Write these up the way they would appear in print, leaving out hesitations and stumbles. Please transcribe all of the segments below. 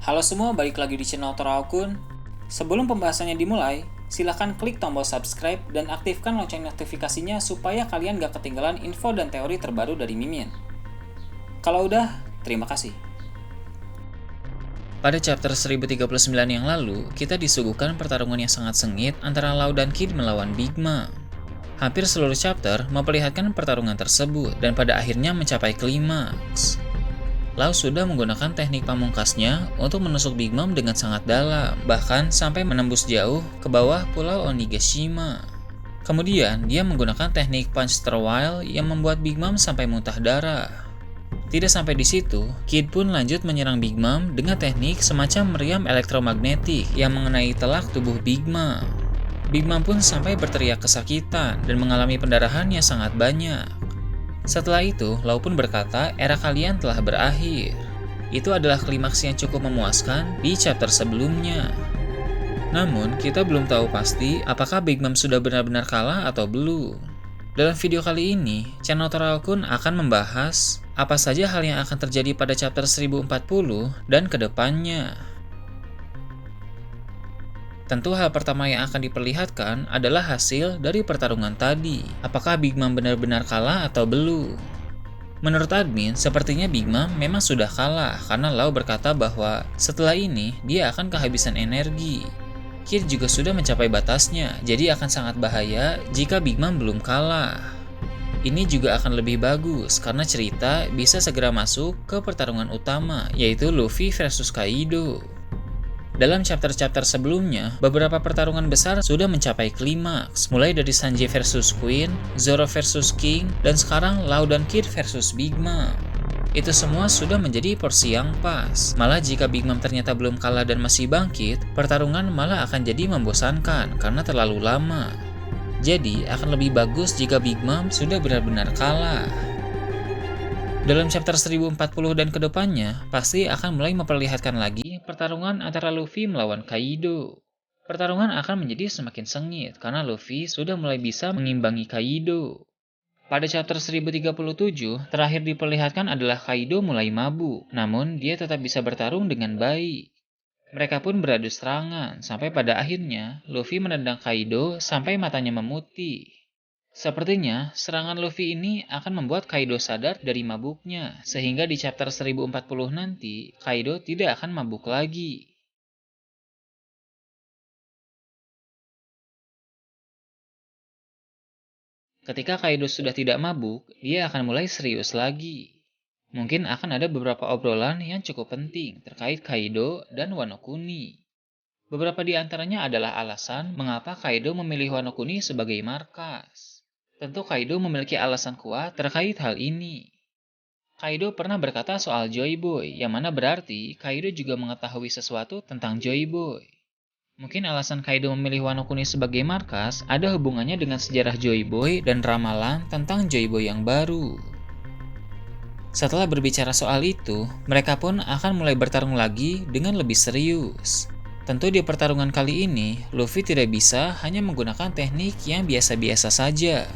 Halo semua, balik lagi di channel Toraokun. Sebelum pembahasannya dimulai, silahkan klik tombol subscribe dan aktifkan lonceng notifikasinya supaya kalian gak ketinggalan info dan teori terbaru dari Mimin. Kalau udah, terima kasih. Pada chapter 1039 yang lalu, kita disuguhkan pertarungan yang sangat sengit antara Law dan Kid melawan Big Mom. Hampir seluruh chapter memperlihatkan pertarungan tersebut dan pada akhirnya mencapai klimaks. Law sudah menggunakan teknik pamungkasnya untuk menusuk Big Mom dengan sangat dalam, bahkan sampai menembus jauh ke bawah pulau Onigashima. Kemudian, dia menggunakan teknik punch terwile yang membuat Big Mom sampai muntah darah. Tidak sampai di situ, Kid pun lanjut menyerang Big Mom dengan teknik semacam meriam elektromagnetik yang mengenai telak tubuh Big Mom. Big Mom pun sampai berteriak kesakitan dan mengalami pendarahan yang sangat banyak. Setelah itu, Law pun berkata, era kalian telah berakhir. Itu adalah klimaks yang cukup memuaskan di chapter sebelumnya. Namun, kita belum tahu pasti apakah Big Mom sudah benar-benar kalah atau belum. Dalam video kali ini, channel Toraokun akan membahas apa saja hal yang akan terjadi pada chapter 1040 dan kedepannya. Tentu hal pertama yang akan diperlihatkan adalah hasil dari pertarungan tadi. Apakah Big Mom benar-benar kalah atau belum? Menurut admin, sepertinya Big Mom memang sudah kalah karena Law berkata bahwa setelah ini dia akan kehabisan energi. Kid juga sudah mencapai batasnya, jadi akan sangat bahaya jika Big Mom belum kalah. Ini juga akan lebih bagus karena cerita bisa segera masuk ke pertarungan utama, yaitu Luffy versus Kaido. Dalam chapter-chapter sebelumnya, beberapa pertarungan besar sudah mencapai klimaks, mulai dari Sanji versus Queen, Zoro versus King, dan sekarang Law dan Kid versus Big Mom. Itu semua sudah menjadi porsi yang pas. Malah jika Big Mom ternyata belum kalah dan masih bangkit, pertarungan malah akan jadi membosankan karena terlalu lama. Jadi, akan lebih bagus jika Big Mom sudah benar-benar kalah. Dalam chapter 1040 dan kedepannya, pasti akan mulai memperlihatkan lagi pertarungan antara Luffy melawan Kaido. Pertarungan akan menjadi semakin sengit karena Luffy sudah mulai bisa mengimbangi Kaido. Pada chapter 1037, terakhir diperlihatkan adalah Kaido mulai mabuk, namun dia tetap bisa bertarung dengan baik. Mereka pun beradu serangan, sampai pada akhirnya Luffy menendang Kaido sampai matanya memutih. Sepertinya, serangan Luffy ini akan membuat Kaido sadar dari mabuknya, sehingga di chapter 1040 nanti, Kaido tidak akan mabuk lagi. Ketika Kaido sudah tidak mabuk, dia akan mulai serius lagi. Mungkin akan ada beberapa obrolan yang cukup penting terkait Kaido dan Wano Kuni. Beberapa di antaranya adalah alasan mengapa Kaido memilih Wano Kuni sebagai markas. Tentu Kaido memiliki alasan kuat terkait hal ini. Kaido pernah berkata soal Joy Boy, yang mana berarti Kaido juga mengetahui sesuatu tentang Joy Boy. Mungkin alasan Kaido memilih Wano Kuni sebagai markas ada hubungannya dengan sejarah Joy Boy dan ramalan tentang Joy Boy yang baru. Setelah berbicara soal itu, mereka pun akan mulai bertarung lagi dengan lebih serius. Tentu di pertarungan kali ini, Luffy tidak bisa hanya menggunakan teknik yang biasa-biasa saja.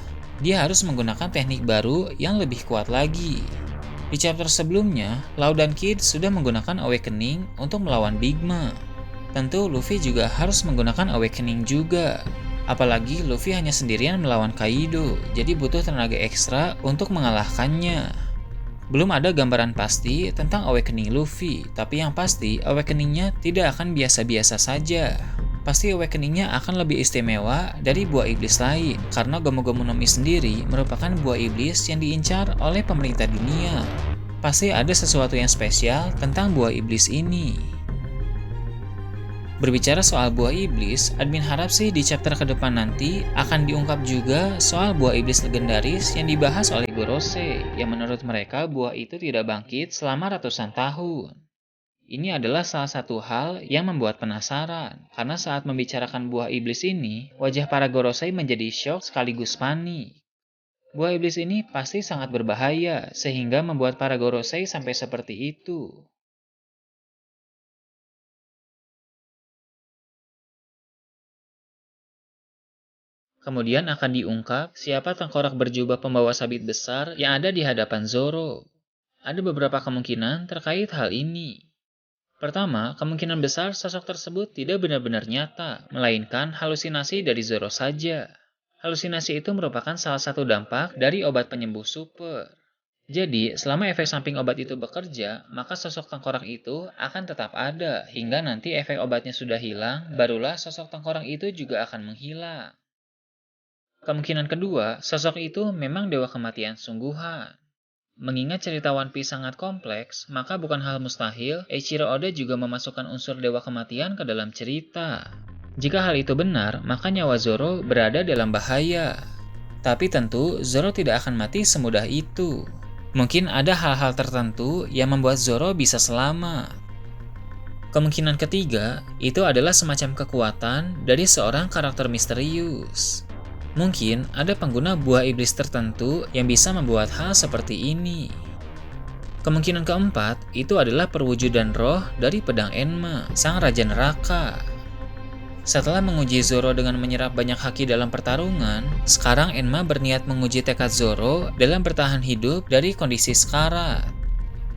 Dia harus menggunakan teknik baru yang lebih kuat lagi. Di chapter sebelumnya, Law dan Kid sudah menggunakan Awakening untuk melawan Big Mom. Tentu Luffy juga harus menggunakan Awakening juga. Apalagi Luffy hanya sendirian melawan Kaido, jadi butuh tenaga ekstra untuk mengalahkannya. Belum ada gambaran pasti tentang Awakening Luffy, tapi yang pasti Awakeningnya tidak akan biasa-biasa saja. Pasti Awakeningnya akan lebih istimewa dari buah iblis lain, karena Gomu-Gomu no Mi sendiri merupakan buah iblis yang diincar oleh pemerintah dunia. Pasti ada sesuatu yang spesial tentang buah iblis ini. Berbicara soal buah iblis, admin harap sih di chapter ke depan nanti akan diungkap juga soal buah iblis legendaris yang dibahas oleh Gorosei, yang menurut mereka buah itu tidak bangkit selama ratusan tahun. Ini adalah salah satu hal yang membuat penasaran, karena saat membicarakan buah iblis ini, wajah para Gorosei menjadi syok sekaligus panik. Buah iblis ini pasti sangat berbahaya, sehingga membuat para Gorosei sampai seperti itu. Kemudian akan diungkap siapa tengkorak berjubah pembawa sabit besar yang ada di hadapan Zoro. Ada beberapa kemungkinan terkait hal ini. Pertama, kemungkinan besar sosok tersebut tidak benar-benar nyata, melainkan halusinasi dari Zoro saja. Halusinasi itu merupakan salah satu dampak dari obat penyembuh super. Jadi, selama efek samping obat itu bekerja, maka sosok tengkorak itu akan tetap ada, hingga nanti efek obatnya sudah hilang, barulah sosok tengkorak itu juga akan menghilang. Kemungkinan kedua, sosok itu memang dewa kematian sungguhan. Mengingat cerita One Piece sangat kompleks, maka bukan hal mustahil Eiichiro Oda juga memasukkan unsur dewa kematian ke dalam cerita. Jika hal itu benar, maka nyawa Zoro berada dalam bahaya. Tapi tentu, Zoro tidak akan mati semudah itu. Mungkin ada hal-hal tertentu yang membuat Zoro bisa selamat. Kemungkinan ketiga, itu adalah semacam kekuatan dari seorang karakter misterius. Mungkin ada pengguna buah iblis tertentu yang bisa membuat hal seperti ini. Kemungkinan keempat, itu adalah perwujudan roh dari pedang Enma, sang raja neraka. Setelah menguji Zoro dengan menyerap banyak haki dalam pertarungan, sekarang Enma berniat menguji tekad Zoro dalam bertahan hidup dari kondisi sekarat.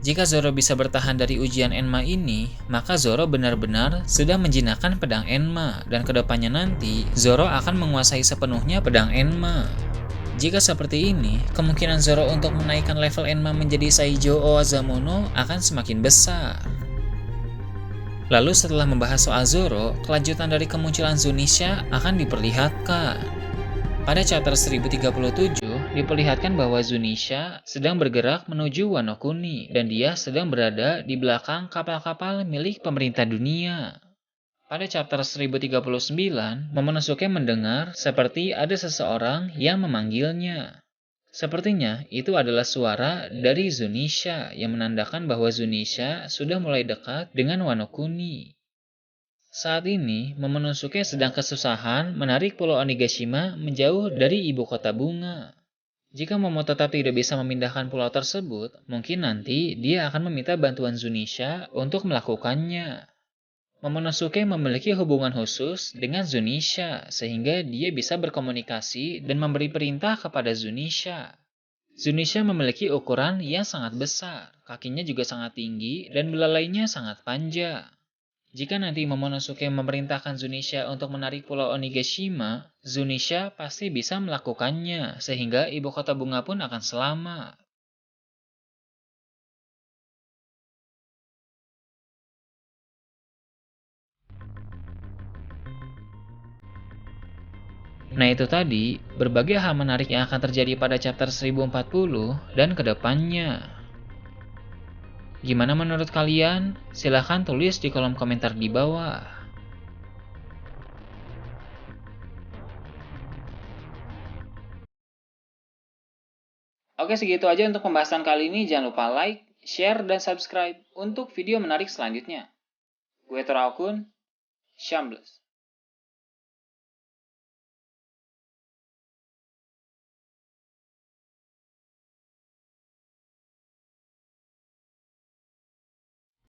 Jika Zoro bisa bertahan dari ujian Enma ini, maka Zoro benar-benar sudah menjinakkan pedang Enma, dan kedepannya nanti, Zoro akan menguasai sepenuhnya pedang Enma. Jika seperti ini, kemungkinan Zoro untuk menaikkan level Enma menjadi Saijo Owazamono akan semakin besar. Lalu setelah membahas soal Zoro, kelanjutan dari kemunculan Zunisha akan diperlihatkan. Pada chapter 1037, diperlihatkan bahwa Zunisha sedang bergerak menuju Wano Kuni, dan dia sedang berada di belakang kapal-kapal milik pemerintah dunia. Pada chapter 1039, Momonosuke mendengar seperti ada seseorang yang memanggilnya. Sepertinya itu adalah suara dari Zunisha yang menandakan bahwa Zunisha sudah mulai dekat dengan Wano Kuni. Saat ini, Momonosuke sedang kesusahan menarik Pulau Onigashima menjauh dari ibu kota bunga. Jika Momo tetap tidak bisa memindahkan pulau tersebut, mungkin nanti dia akan meminta bantuan Zunisha untuk melakukannya. Momonosuke memiliki hubungan khusus dengan Zunisha, sehingga dia bisa berkomunikasi dan memberi perintah kepada Zunisha. Zunisha memiliki ukuran yang sangat besar, kakinya juga sangat tinggi, dan belalainya sangat panjang. Jika nanti Momonosuke memerintahkan Zunisha untuk menarik Pulau Onigashima, Zunisha pasti bisa melakukannya, sehingga ibu kota bunga pun akan selamat. Nah itu tadi, berbagai hal menarik yang akan terjadi pada chapter 1040 dan kedepannya. Gimana menurut kalian? Silahkan tulis di kolom komentar di bawah. Oke, segitu aja untuk pembahasan kali ini. Jangan lupa like, share, dan subscribe untuk video menarik selanjutnya. Gue Torakun, Shambles.